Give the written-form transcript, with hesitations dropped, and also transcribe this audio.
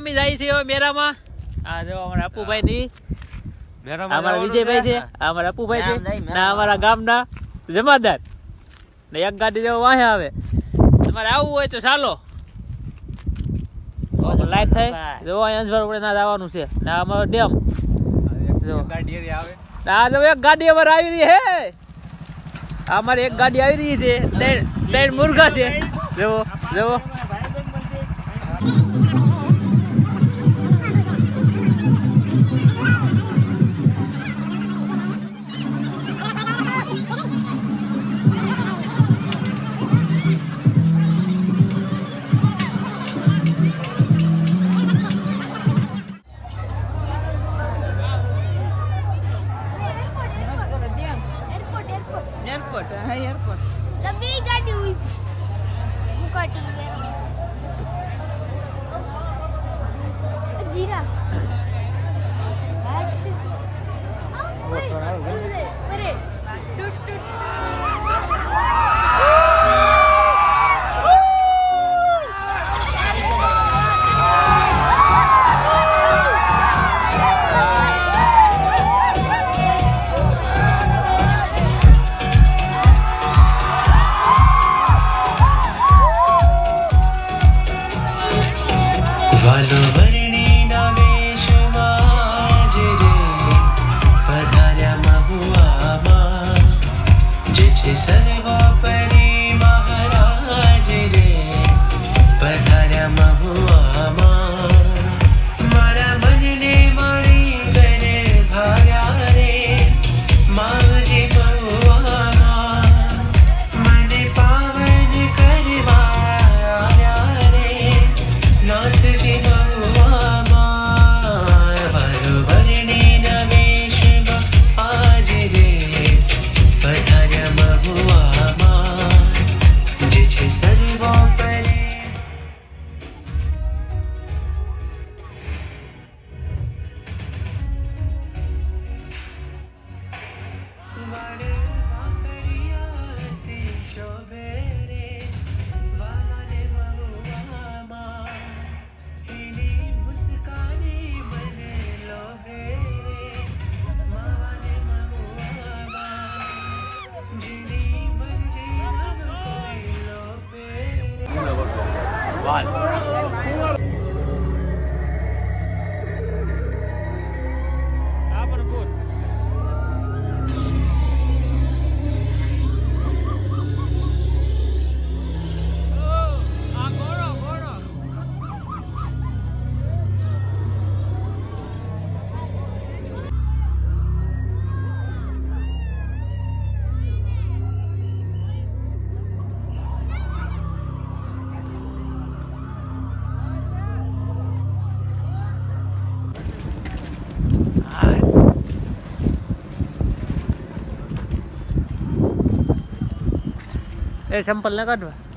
અમે જાય છે મેરામાં. આ જો અમારા અપુભાઈ ની અમારા વિજયભાઈ છે, અમારા અપુભાઈ છે ના અમારા ગામના જમાદાર ને એક ગાડી જેવો વાહે આવે. તમારે આવવું હોય તો ચાલો લાઈટ થાય જો અહીંયા અંજવાર આપણે ના જવાનું છે ને અમારો ડેમ જો ગાડી આવે. આ જો એક ગાડી અમારે આવી રહી હે, અમારે એક ગાડી આવી રહી છે, ત્રણ મુર્ગા છે. જુઓ જુઓ एयरपोर्ट है एयरपोर्ट लंबी गाड़ी हुई बुकाटी जीरा अरे टूट टूट सर्वोपरि महाराज रे पधार्या महुआमा मारा मन ने मारी गने भार्या रे मावजी महुआमा મને પાવન કરવા આવ્યા રે નાથજી મहुआमा વરવરની નવેશમાં આજ રે પધાર્યા એ ચંપલ ના કાઢવા